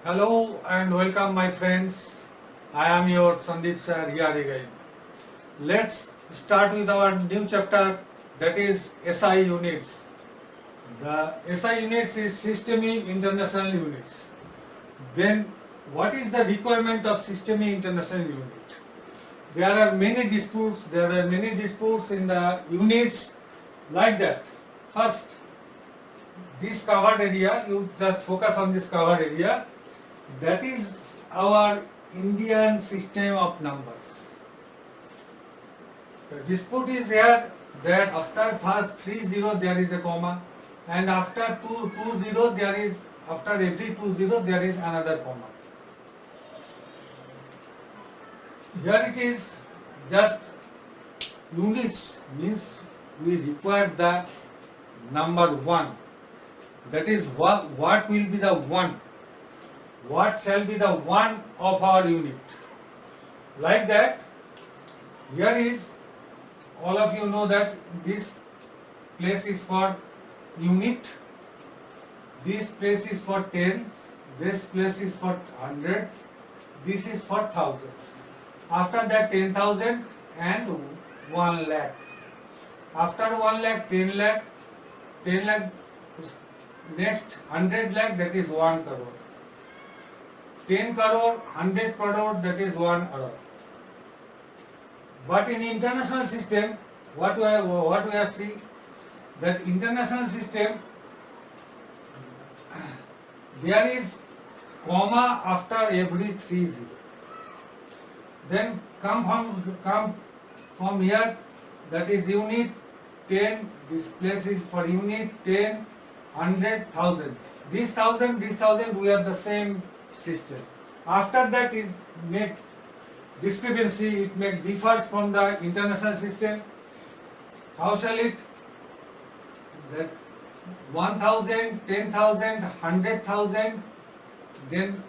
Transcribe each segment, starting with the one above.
Hello and welcome my friends. I am your Sandeep sir here again. Let's start with our new chapter, that is SI units. The SI units is Systemic International Units. Then what is the requirement of Systemic International Unit? There are many disputes in the units like that. First, this covered area, you just focus on this covered area. That is our Indian system of numbers. The dispute is here that after first 30 there is a comma, and after 220 there is, after every 20 there is another comma. Here it is just units, means we require the number 1. That is what will be the 1. What shall be the 1 of our unit? Like that, here is, all of you know that this place is for unit, this place is for tens, this place is for hundreds, this is for thousand. After that 10,000 and 1 lakh. After 1 lakh, 10 lakh, 10 lakh, next 100 lakh, that is 1 crore. 10 crore, 100 crore, that is 1 arab. But in international system, what we have seen, that international system, there is comma after every 30. Then come from here, that is unit, 10, this place is for unit, 10, 100, 1000. This 1000, we have the same system. After that is make discrepancy, it may differ from the international system. How shall it? That 1000, 10,000, 100,000, then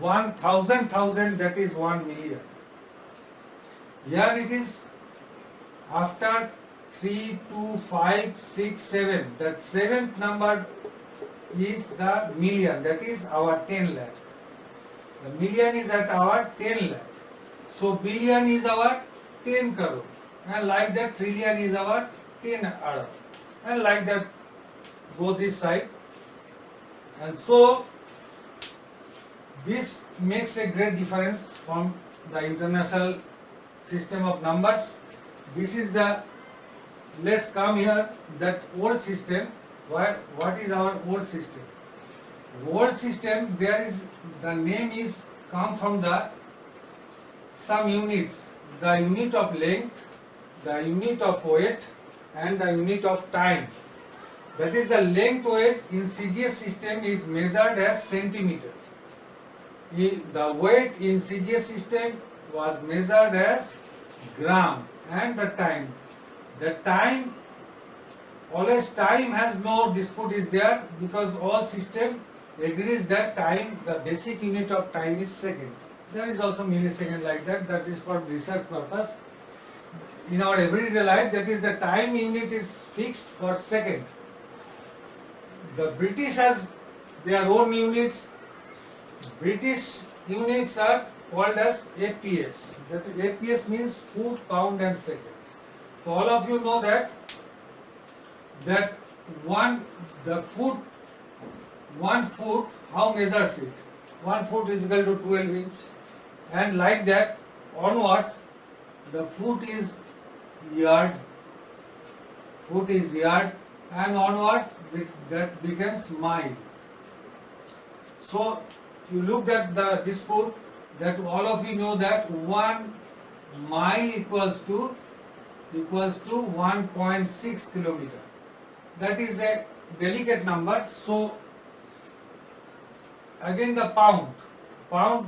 1,000,000, that is 1 million. Here it is after 3, 2, 5, 6, 7. That 7th number is the million, that is our 10 lakh. The million is at our 10 lakh. So billion is our 10 crore. And like that trillion is our 10 arab. And like that go this side. And so this makes a great difference from the international system of numbers. This is the, let's come here, that old system. What is our old system? Old system, there is, the name is come from the some units, the unit of length, the unit of weight, and the unit of time. That is, the length weight in CGS system is measured as centimeter. The weight in CGS system was measured as gram, and the time. The time, always time has no dispute is there, because all system agrees that time, the basic unit of time is second. There is also millisecond like that, that is for research purpose. In our everyday life, that is, the time unit is fixed for second. The British has their own units. British units are called as APS. That APS means foot, pound and second. So all of you know that the foot, 1 foot, how measures it? 1 foot is equal to 12 inch, and like that onwards, the foot is yard, and onwards that becomes mile. So you look at this foot, that all of you know that 1 mile equals to 1.6 kilometer. That is a delicate number. So again the pound, how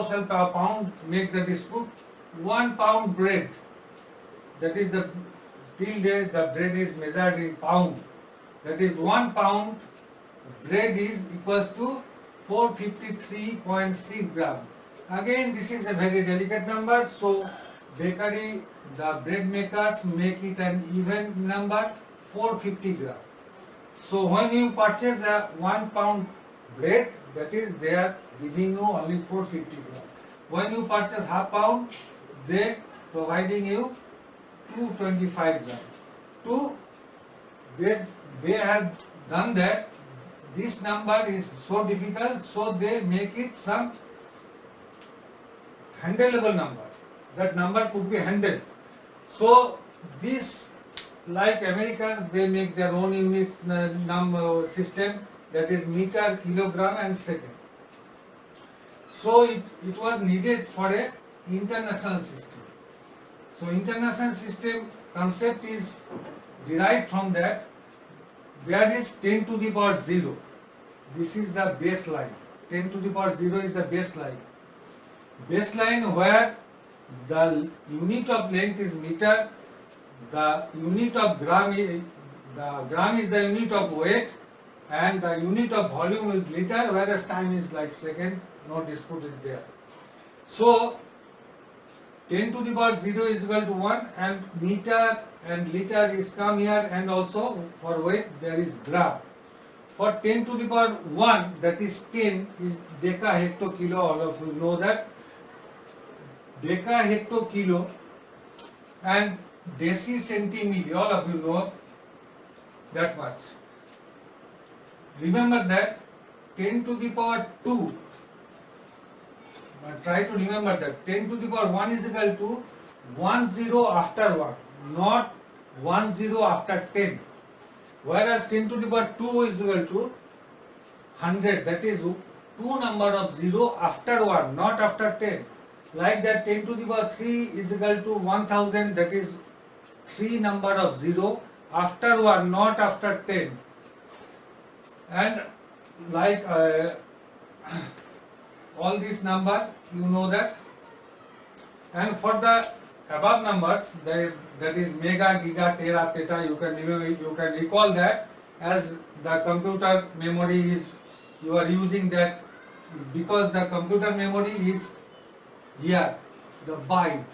shall a pound make the dispute? 1 pound bread, that is the, till there the bread is measured in pound. That is 1 pound bread is equals to 453.6 gram. Again this is a very delicate number. So bakery, the bread makers make it an even number, 450 gram. So when you purchase a 1 pound bread, that is they are giving you only 450 gram. When you purchase half pound, they providing you 225 gram. Two, they have done that. This number is so difficult, so they make it some handleable number. That number could be handled. So this, like Americans, they make their own unit number system, that is meter, kilogram and second. So it was needed for a international system. So international system concept is derived from that. There is 10 to the power 0. This is the baseline. 10 to the power 0 is the baseline. Baseline where the unit of length is meter, the unit of gram is the unit of weight, and the unit of volume is liter, whereas time is like second. No dispute is there. So 10 to the power 0 is equal to 1, and meter and liter is come here, and also for weight there is gram. For 10 to the power 1, that is 10, is decahectokilo. All of you know that. Decahectokilo and decicentimeter, all of you know that much. Remember that 10 to the power 2, try to remember that 10 to the power 1 is equal to 1 0 after 1, not 1 0 after 10. Whereas 10 to the power 2 is equal to 100, that is 2 number of 0 after 1, not after 10. Like that 10 to the power 3 is equal to 1000, that is 3 number of 0 after 1, not after 10. And like all these number, you know that. And for the above numbers, that is mega, giga, tera, peta, you can recall that as the computer memory is, you are using that, because the computer memory is here, the byte.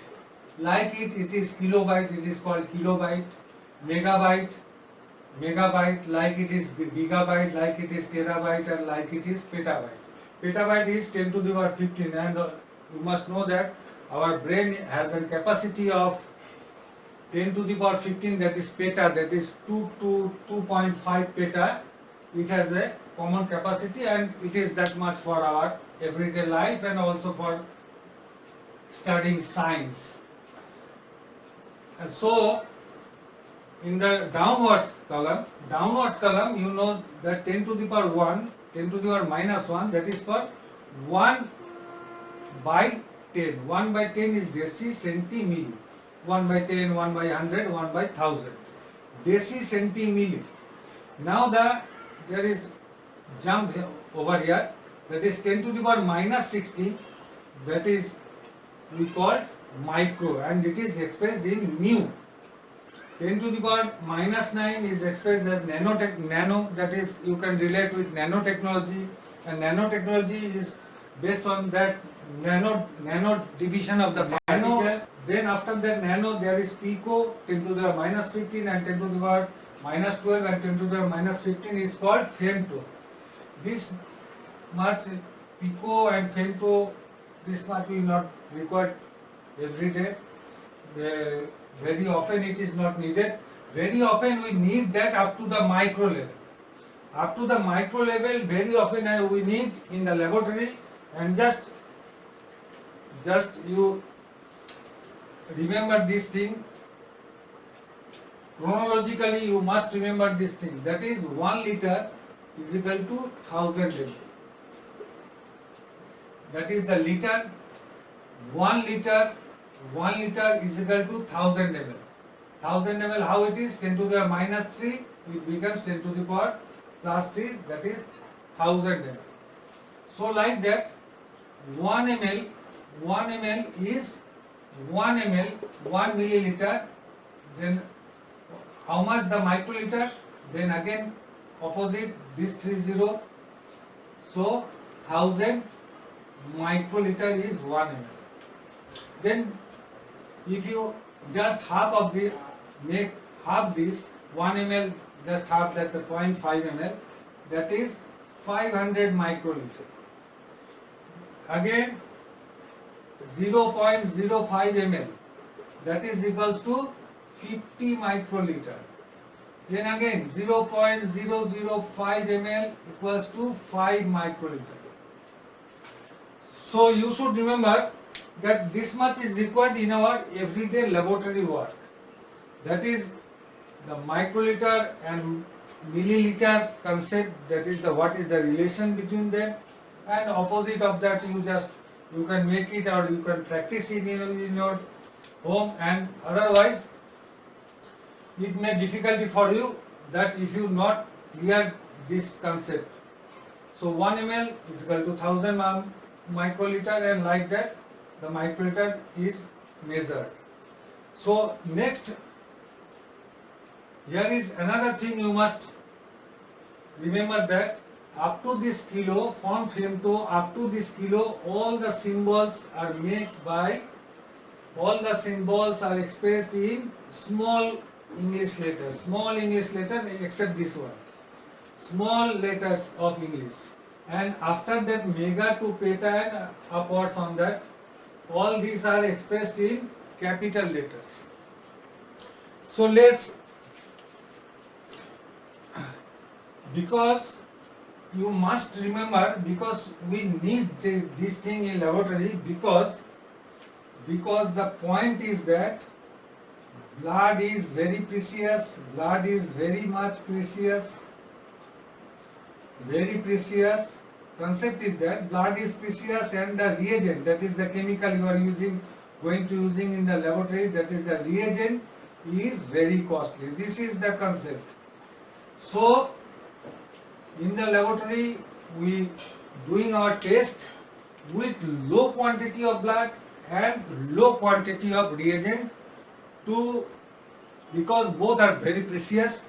Like it is kilobyte, it is called kilobyte. Megabyte, like it is gigabyte, like it is terabyte, and like it is petabyte. Petabyte is 10 to the power 15, and you must know that our brain has a capacity of 10 to the power 15, that is peta, that is 2 to 2.5 peta. It has a common capacity, and it is that much for our everyday life and also for studying science. And so in the downwards column, you know that 10 to the power 1, 10 to the power minus 1, that is for 1 by 10. 1 by 10 is decicentimeter. 1 by 10, 1 by 100, 1 by 1000. Decicentimeter. Now there is jump over here, that is 10 to the power minus 60, that is we call micro, and it is expressed in mu. 10 to the power minus 9 is expressed as nano, that is you can relate with nanotechnology, and nanotechnology is based on that nano division of the particle. Then after that nano there is pico, 10 to the power minus 15, and 10 to the power minus 12, and 10 to the power minus 15 is called femto. This much pico and femto, this much we not required every day. Very often it is not needed. Very often we need that up to the micro level. Up to the micro level, very often we need in the laboratory, and just you remember this thing. Chronologically you must remember this thing. That is 1 liter is equal to 1000 ml. That is the liter. 1 liter is equal to 1000 ml. 1000 ml, how it is? 10 to the power minus 3, it becomes 10 to the power plus 3, that is 1000 ml. So like that, 1 ml is 1 ml, 1 milliliter. Then how much the microliter? Then again opposite this 30. So 1000 microliter is 1 ml. Then if you just half of the, make half this 1 ml, just half that, the 0.5 ml, that is 500 microliter. Again 0.05 ml, that is equals to 50 microliter. Then again 0.005 ml equals to 5 microliter. So you should remember that this much is required in our everyday laboratory work. That is the microliter and milliliter concept, that is the what is the relation between them, and opposite of that you can make it or you can practice it in your home, and otherwise it may be difficulty for you that if you not clear this concept. So 1 ml is equal to 1000 microliter, and like that the microliter is measured. So next, here is another thing you must remember, that up to this kilo, from femto up to this kilo, all the symbols are made by, all the symbols are expressed in small English letters, except this one, small letters of English. And after that mega to peta and upwards on that, all these are expressed in capital letters. So let's, because you must remember, because we need this thing in laboratory, because the point is that blood is very precious, blood is very much precious, very precious. Concept is that blood is precious, and the reagent, that is the chemical you are going to using in the laboratory, that is the reagent, is very costly. This is the concept. So in the laboratory we doing our test with low quantity of blood and low quantity of reagent, because both are very precious,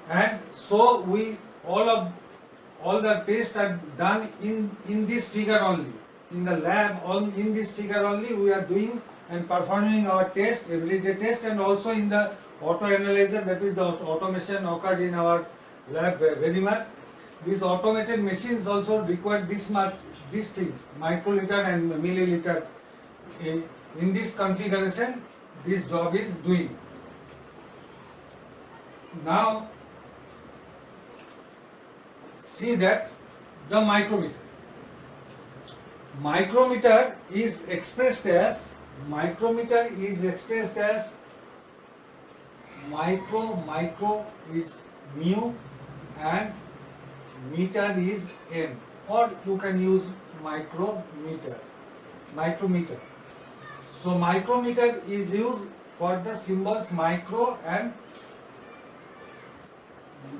and so we all the tests are done in this figure only, in the lab, in this figure only we are doing and performing our test, everyday test, and also in the auto analyzer, that is the automation occurred in our lab very much. These automated machines also require this much, these things, microliter and milliliter. In this configuration, this job is doing. Now see that the micrometer is expressed as micro is mu and meter is m, or you can use micrometer. So micrometer is used for the symbols micro and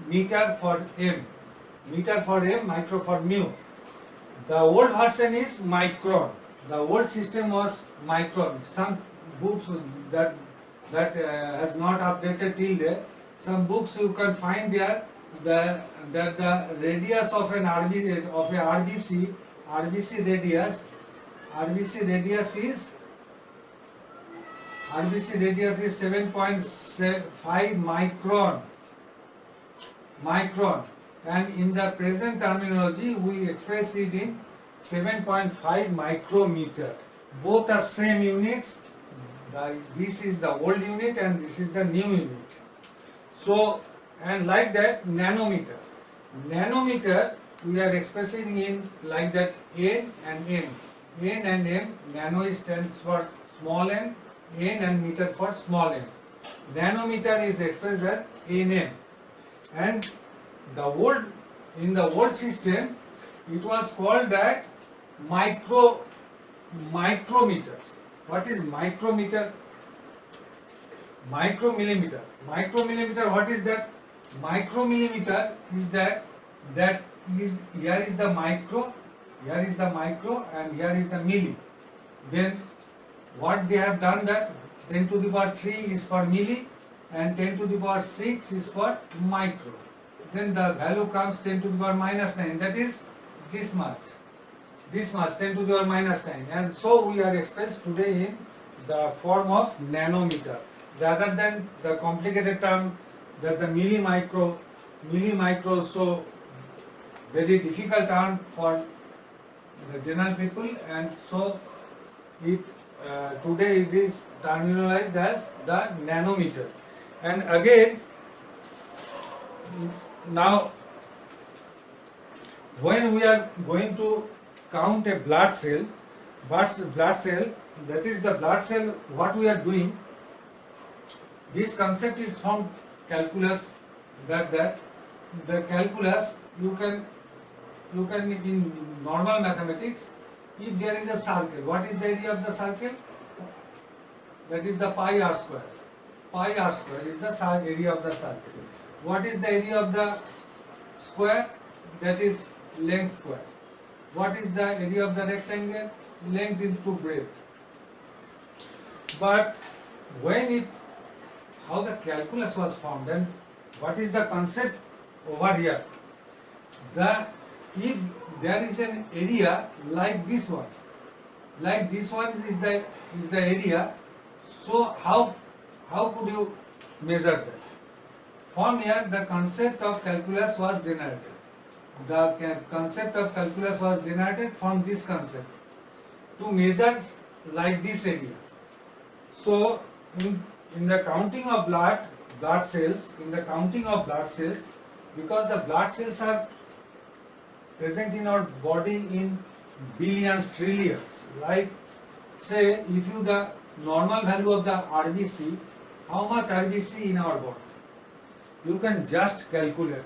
meter for m. Meter for m, micro for mu. The old version is micron. The old system was micron. Some books that has not updated till there. Some books you can find there that the radius of an RBC radius is 7.5 micron, and in the present terminology we express it in 7.5 micrometer. Both are same units. This is the old unit and this is the new unit. So, and like that nanometer we are expressing in like that n and m. Nano stands for small n and meter for small n. Nanometer is expressed as nm. And in the old system it was called that micrometer. What is micrometer? Micromillimeter. What is that? Micromillimeter is here is the micro, and here is the milli. Then what they have done, that 10 to the power 3 is for milli and 10 to the power 6 is for micro. Then the value comes 10 to the power minus 9, that is this much 10 to the power minus 9, and so we are expressed today in the form of nanometer rather than the complicated term that the milli micro. So very difficult term for the general people, and so it today it is terminalized as the nanometer. And again, now when we are going to count a blood cell, that is the blood cell, what we are doing, this concept is from calculus, that the calculus you can in normal mathematics, if there is a circle, what is the area of the circle? That is the pi r square. Pi r square is the area of the circle. What is the area of the square? That is length square. What is the area of the rectangle? Length into breadth. But how the calculus was formed, and what is the concept over here? If there is an area like this one is the area, so how could you measure that? From here the concept of calculus was generated. The concept of calculus was generated from this concept to measure like this area. So in the counting of blood cells, because the blood cells are present in our body in billions, trillions. Like say, if you the normal value of the RBC, how much RBC in our body? You can just calculate.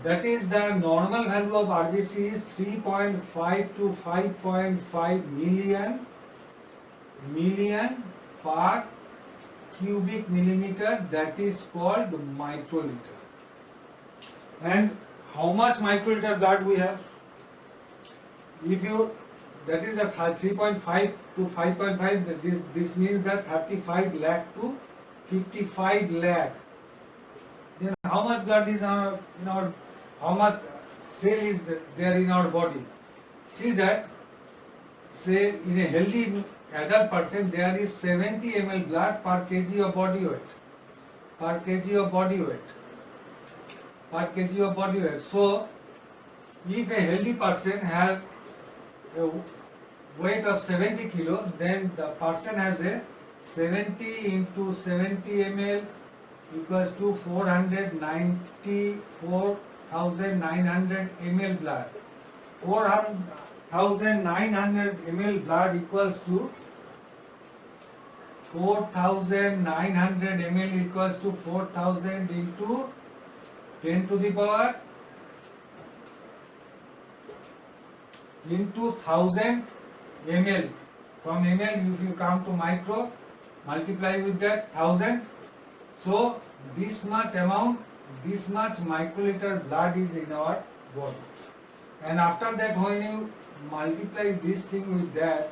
That is, the normal value of RBC is 3.5 to 5.5 million per cubic millimeter. That is called microliter. And how much microliter blood we have? That is the 3.5 to 5.5, this means that 35 lakh to 55 lakh. Then how much blood is how much cell is there in our body? See that, say in a healthy adult person there is 70 ml blood per kg of body weight. So, if a healthy person has a weight of 70 kilo, then the person has a 70 into 70 ml equals to 494,900 ml blood. 4,900 ml blood equals to 4,900 ml equals to 4,000 into 10 to the power into 1000 ml. From ml, if you come to micro, multiply with that 1000. So this much microliter blood is in our body. And after that, when you multiply this thing with that,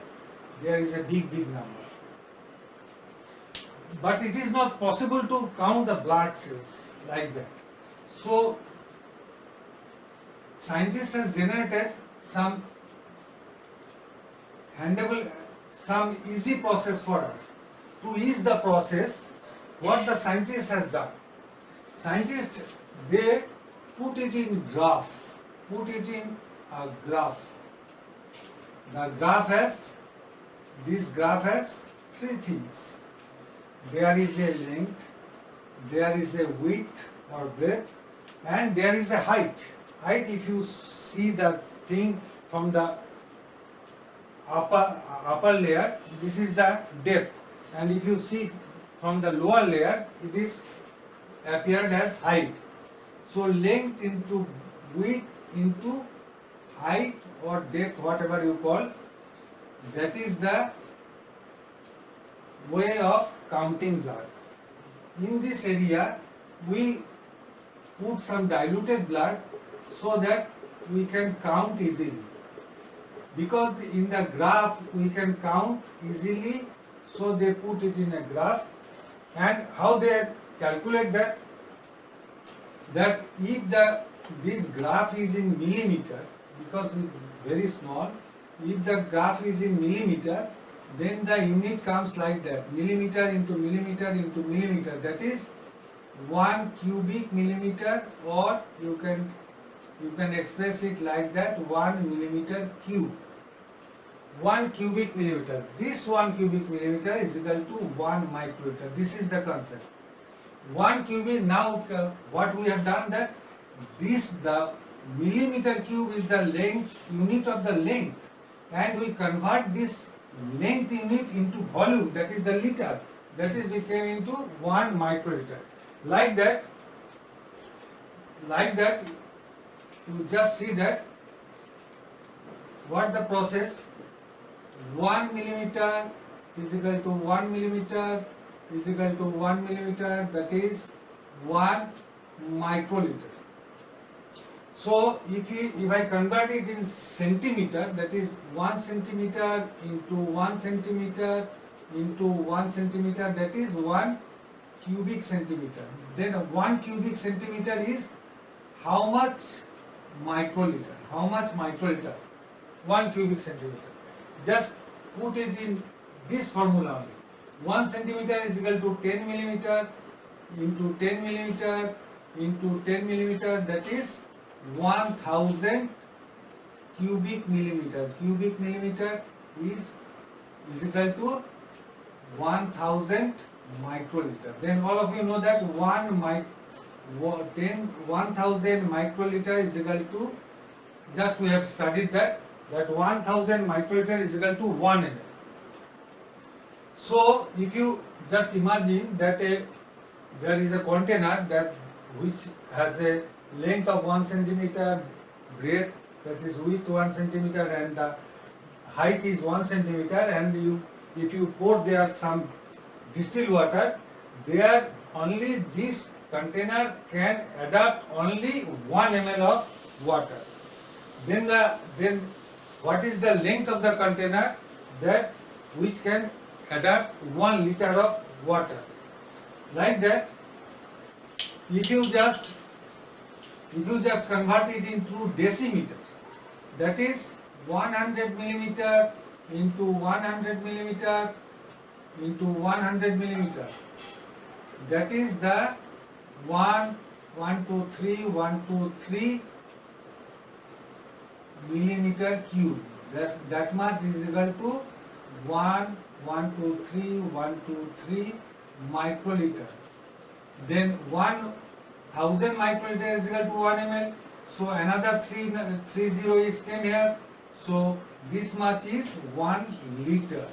there is a big number. But it is not possible to count the blood cells like that. So, scientists has generated some easy process for us. To ease the process, what the scientist has done? Scientists, they put it in a graph. This graph has three things. There is a length, there is a width or breadth, and there is a height. Height, if you see the thing from the upper layer, this is the depth, and if you see from the lower layer, it is appeared as height. So length into width into height or depth, whatever you call, that is the way of counting blood. In this area, we put some diluted blood so that we can count easily. Because in the graph we can count easily, so they put it in a graph. And how they calculate that? That if this graph is in millimeter, because it is very small, if the graph is in millimeter, then the unit comes like that, millimeter into millimeter into millimeter, that is 1 cubic millimeter, or you can you can express it like that, 1 millimeter cube. 1 cubic millimeter. This 1 cubic millimeter is equal to 1 microliter. This is the concept. 1 cubic, now what we have done that, the millimeter cube is the length, unit of the length, and we convert this length unit into volume, that is the liter, that is became into 1 microliter. Like that, you just see that what the process. 1 millimeter is equal to 1 millimeter is equal to 1 millimeter, that is 1 microliter. So if I convert it in centimeter, that is 1 centimeter into 1 centimeter into 1 centimeter, that is 1 cubic centimeter. Then 1 cubic centimeter is how much microliter? How much microliter? 1 cubic centimeter. Just put it in this formula only. 1 centimeter is equal to 10 millimeter into 10 millimeter into 10 millimeter, that is 1000 cubic millimeter. Cubic millimeter is equal to 1000 microliter. Then all of you know that 1000 microliter is equal to, just we have studied that 1000 microliter is equal to 1 ml. So if you just imagine that there is a container that which has a length of 1 centimeter, breadth, that is width 1 centimeter, and the height is 1 centimeter, and if you pour there some distilled water, there only this container can adapt only 1 ml of water. Then what is the length of the container that which can adapt 1 liter of water? Like that, if you just convert it into decimeter, that is 100 millimeter into 100 millimeter into 100 millimeter, that is the 1, 1, 2, 3, 1, 2, 3 millimeter cube. That much is equal to 1, 1, 2, 3, 1, 2, 3 microliter. Then 1000 microliter is equal to 1 ml. So another 3 zero is came here. So this much is 1 liter.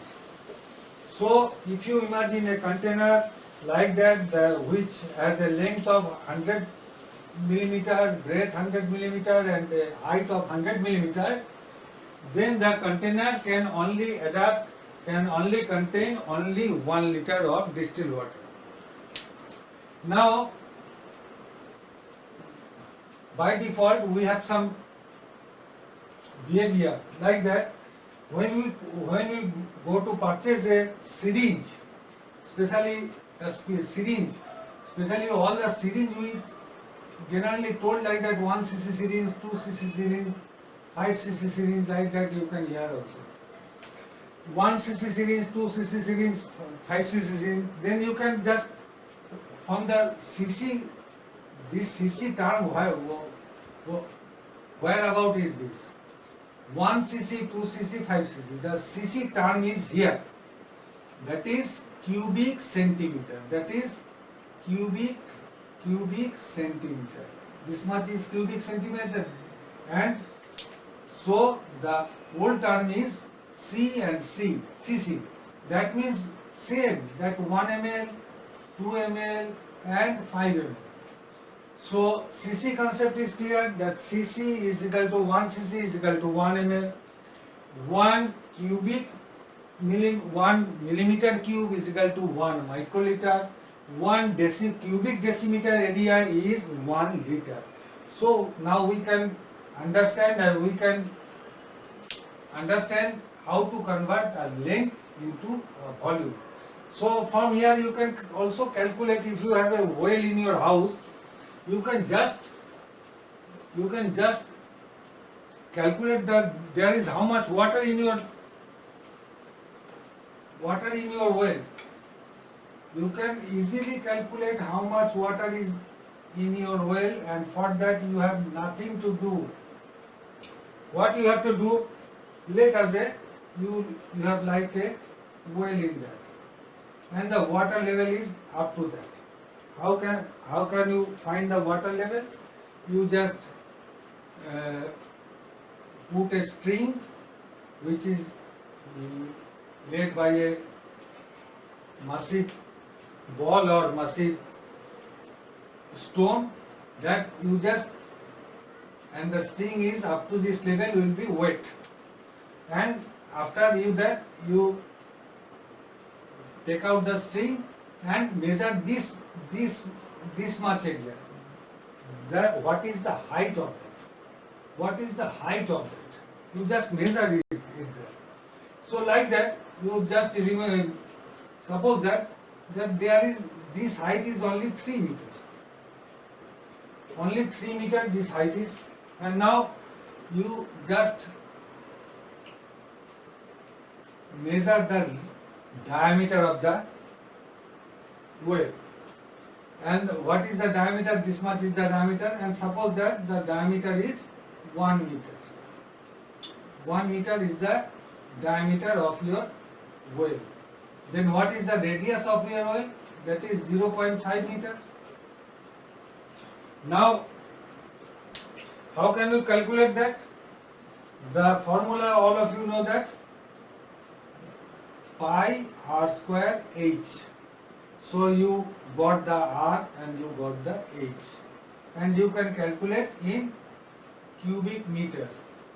So if you imagine a container like that, which has a length of 100 millimeter, breadth 100 millimeter, and a height of 100 millimeter, then the container can only contain only 1 liter of distilled water. Now, by default, we have some behavior like that. When we go to purchase a syringe, especially all the syringe, we generally told like that 1 cc syringe, 2 cc syringe, 5 cc syringe, like that you can hear also. 1 cc syringe, 2 cc syringe, 5 cc syringe. Then you can just from the cc, this cc term, where about is this? 1 cc, 2 cc, 5 cc. The cc term is here. That is cubic centimeter. That is cubic centimeter. This much is cubic centimeter. And so the old term is C and C, cc. That means same, that 1 ml, 2 ml and 5 ml. So cc concept is clear, that cc is equal to 1 cc is equal to 1 ml. 1 millimeter cube is equal to 1 microliter. 1 cubic decimeter area is 1 liter. So now we can understand how to convert a length into a volume. So from here you can also calculate, if you have a well in your house, you can just calculate that there is how much water in your well. You can easily calculate how much water is in your well, and for that you have nothing to do. What you have to do, let us say you have like a well in that, and the water level is up to that. How can you find the water level? You just put a string which is laid by a massive ball or massive stone, that you just, and the string is up to this level will be wet, and after you take out the string and measure this much area. What is the height of that? What is the height of that? You just measure it there. So like that, you just remember, suppose that there is, this height is only 3 meters. Only 3 meters this height is, and now you just measure the diameter of the well. And what is the diameter? This much is the diameter, and suppose that the diameter is 1 meter. 1 meter is the diameter of your well. Then what is the radius of your well? That is 0.5 meter. Now, how can you calculate that? The formula, all of you know that, pi r square h. So you got the r and you got the h, and you can calculate in cubic meter.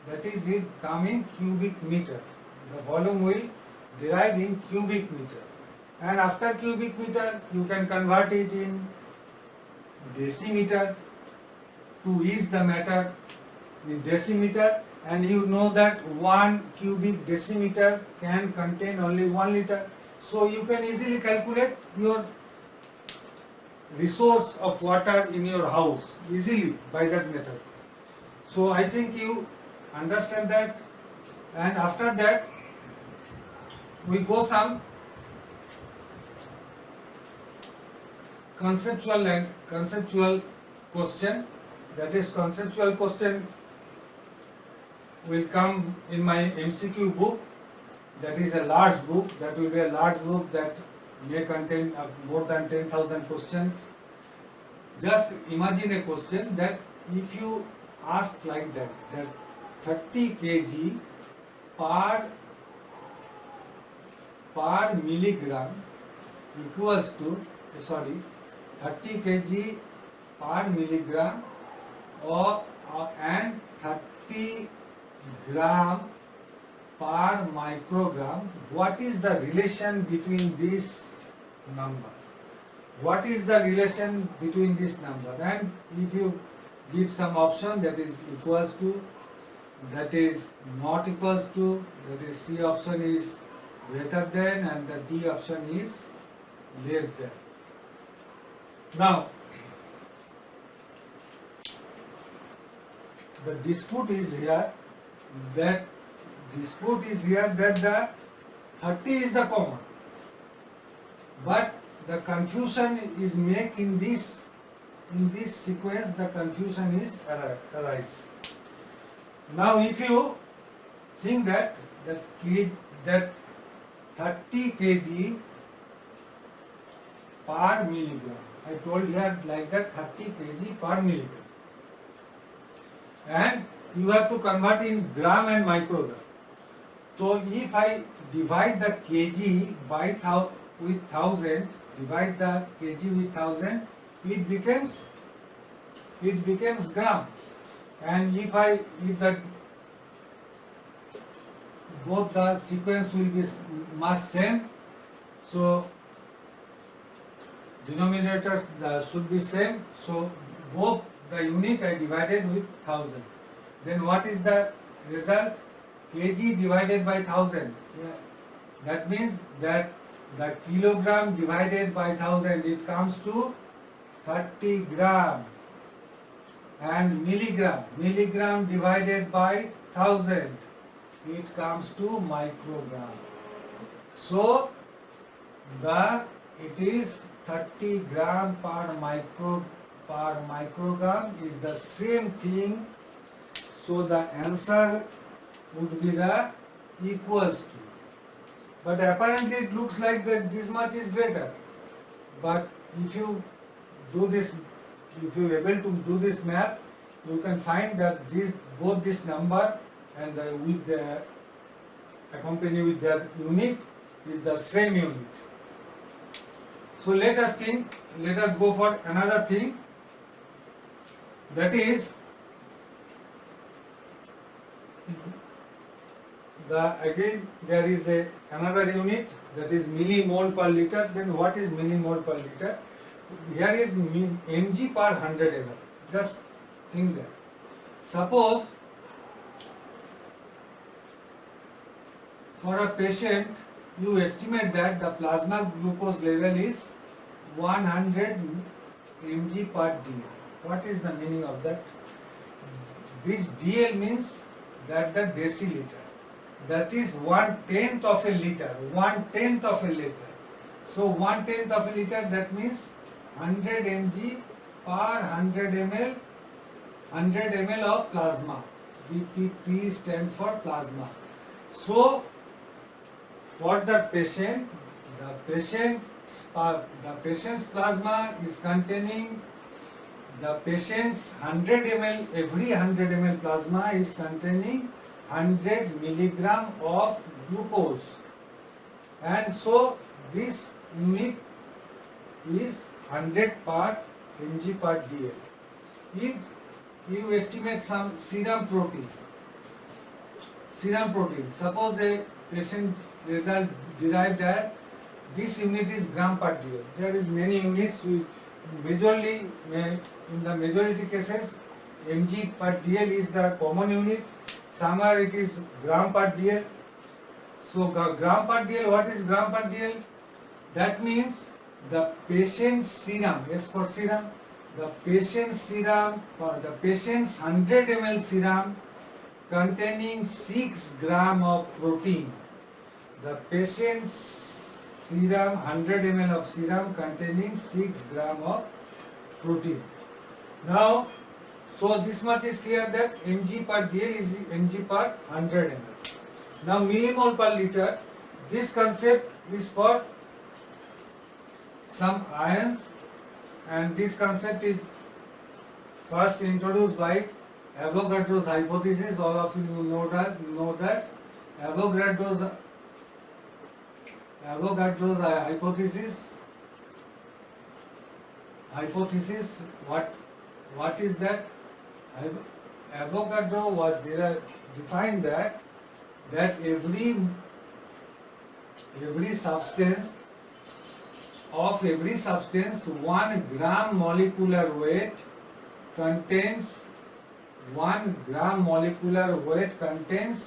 That is, it come in cubic meter. The volume will derive in cubic meter, and after cubic meter you can convert it in decimeter to ease the matter in decimeter, and you know that 1 cubic decimeter can contain only 1 liter. So you can easily calculate your resource of water in your house easily by that method. So I think you understand that, and after that we go some conceptual question. That is, conceptual question will come in my MCQ book. That is a large book. That will be a large book that may contain more than 10,000 questions. Just imagine a question that if you ask like that 30 kg per milligram equals to 30 kg per milligram and 30 gram per microgram, what is the relation between this number? What is the relation between this number? And if you give some option, that is equals to, that is not equals to, that is C option is greater than, and the D option is less than. Now, the dispute is here that the 30 is the common, but the confusion is made in this sequence. The confusion is arise. Now, if you think that 30 kg per milligram, I told here like that 30 kg per milligram, and you have to convert in gram and microgram. So if I divide the kg by with 1000, divide the kg with 1000, it becomes gram. And if the both the sequence will be much same, so denominator should be same. So both the unit I divided with 1000. Then what is the result? Kg divided by 1000. That means that the kilogram divided by 1000, it comes to 30 gram. And milligram divided by 1000, it comes to microgram. So it is 30 gram per per microgram is the same thing. So the answer would be the equals to. But apparently it looks like that this much is greater. But if you do this, if you are able to do this math, you can find that both this number and with the accompanied with their unit is the same unit. So let us think, let us go for another thing, that is again there is another unit, that is millimole per liter. Then what is millimole per liter? Here is mg per 100 ml. Just think that. Suppose for a patient you estimate that the plasma glucose level is 100 mg per dl. What is the meaning of that? This dl means that the deciliter. That is 1/10 of a liter. 1/10 of a liter. So 1/10 of a liter, that means 100 mg per 100 ml. 100 ml of plasma. P stand for plasma. So for the patient, the patient's plasma is containing, the patient's 100 ml, every 100 ml plasma is containing 100 milligram of glucose, and so this unit is 100 per mg per dl. If you estimate some serum protein, suppose a patient result derived that this unit is gram per dl. There is many units, majorly in the majority cases mg per dl is the common unit. Somewhere it is gram per dl. So gram per dl, what is gram per dl? That means the patient's serum, S for serum, the patient's serum, for the patient's 100 ml serum containing 6 gram of protein. The patient's serum, 100 ml of serum containing 6 gram of protein. Now, so this much is clear that mg per dl is mg per 100 ml. Now millimole per liter, this concept is for some ions, and this concept is first introduced by Avogadro's hypothesis. All of you know that Avogadro's hypothesis. What is that? Avogadro was defined that every substance, 1 gram molecular weight contains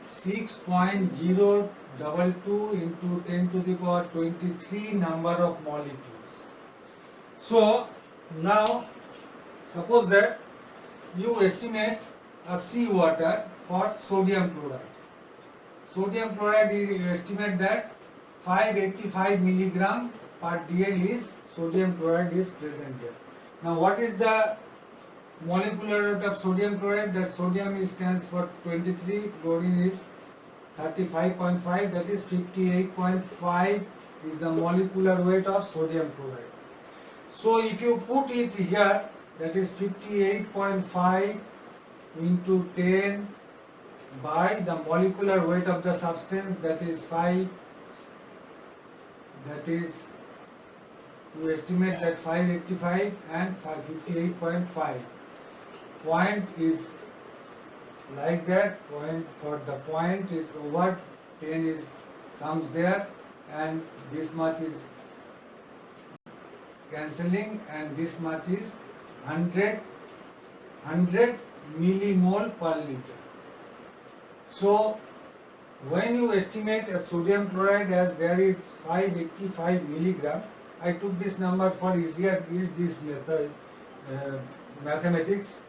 6.022 into 10 to the power 23 number of molecules. So now suppose that you estimate a seawater for sodium chloride. Sodium chloride, you estimate that 585 milligram per dl is sodium chloride is present there. Now what is the molecular weight of sodium chloride? That sodium stands for 23, chlorine is 35.5, that is 58.5 is the molecular weight of sodium chloride. So if you put it here, that is 58.5 into 10 by the molecular weight of the substance, that is 5, that is, you estimate that 585 and 58.5. Point is like that, point for the point is over, 10 is comes there, and this much is cancelling, and this much is 100 millimole per liter. So when you estimate a sodium chloride as there is 585 milligram, I took this number for easier is this method mathematics.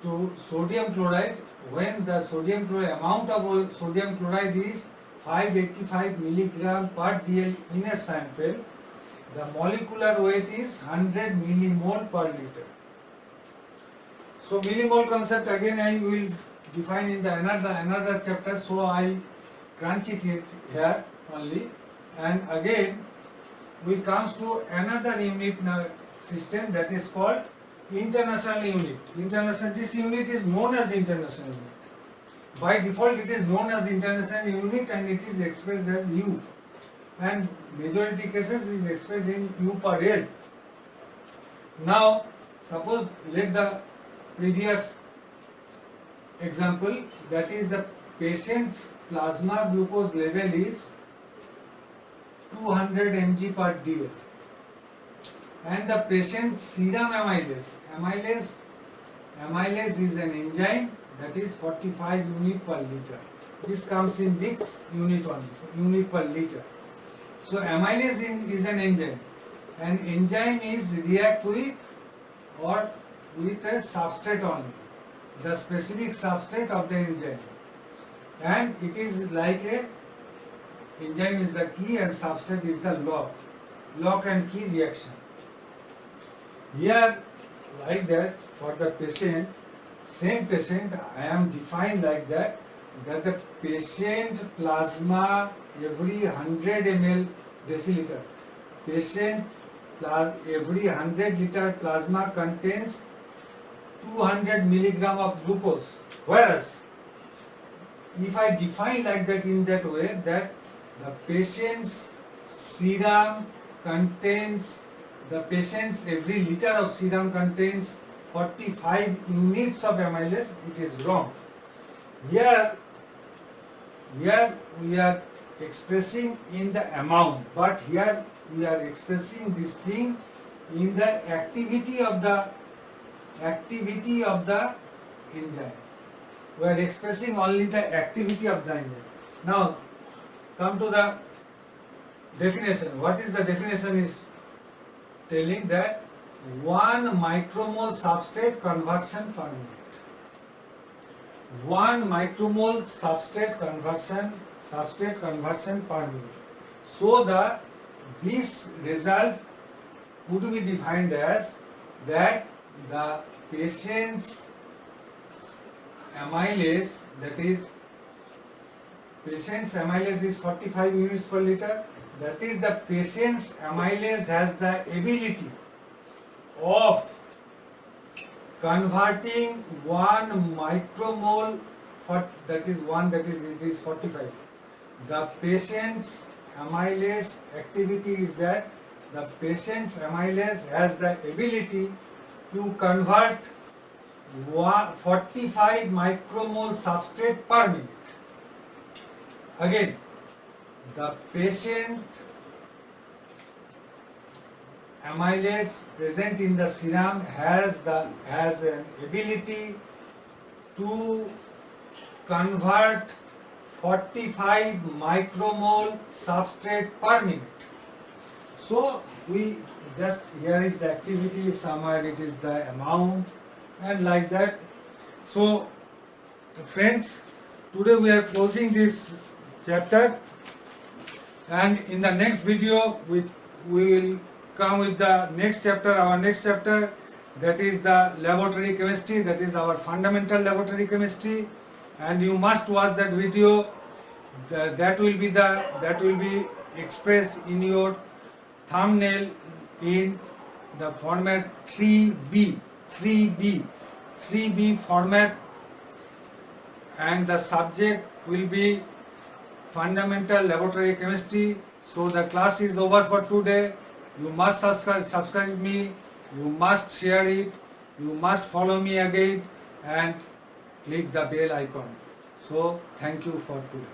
To sodium chloride, when the sodium chloride amount of sodium chloride is 585 milligram per dl in a sample, The molecular weight is 100 millimole per liter. So millimole concept again I will define in the another chapter, so I crunch it here only. And again we comes to another unit system, that is called international unit. This unit is known as international unit. By default it is known as international unit and it is expressed as U, and majority cases is expressed in U per L. Now suppose let the previous example, that is the patient's plasma glucose level is 200 mg per dl and the patient's serum amylase is an enzyme, that is 45 unit per liter. This comes in this unit only, unit per liter. So amylase is an enzyme, and enzyme is react with or with a substrate only, the specific substrate of the enzyme, and it is like a enzyme is the key and substrate is the lock and key reaction. Here like that for the patient, same patient I am defined like that the patient plasma every 100 ml deciliter, patient every 100 liter plasma contains 200 milligram of glucose. Whereas if I define like that in that way, that the patient's serum contains, the patient's every liter of serum contains 45 units of amylase, it is wrong. Here we are expressing in the amount, but here we are expressing this thing in the activity of the enzyme. We are expressing only the activity of the enzyme. Now come to the definition. What is the definition? Is telling that 1 micromole substrate conversion per minute. 1 micromole substrate conversion per minute. So this result could be defined as that the patient's amylase, that is patient's amylase is 45 units per liter. That is the patient's amylase has the ability of converting 1 micromole for, that is it is 45. The patient's amylase activity is that the patient's amylase has the ability to convert 45 micromole substrate per minute. Again, the patient amylase present in the serum has an ability to convert 45 micromole substrate per minute. So we just, here is the activity, somewhere it is the amount, and like that. So friends, today we are closing this chapter, and in the next video we will come with the next chapter, our next chapter, that is the laboratory chemistry, that is our fundamental laboratory chemistry, and you must watch that video. That will be expressed in your thumbnail in the format 3B format, and the subject will be fundamental laboratory chemistry. So the class is over for today. You must subscribe me, you must share it, you must follow me again and click the bell icon. So thank you for today.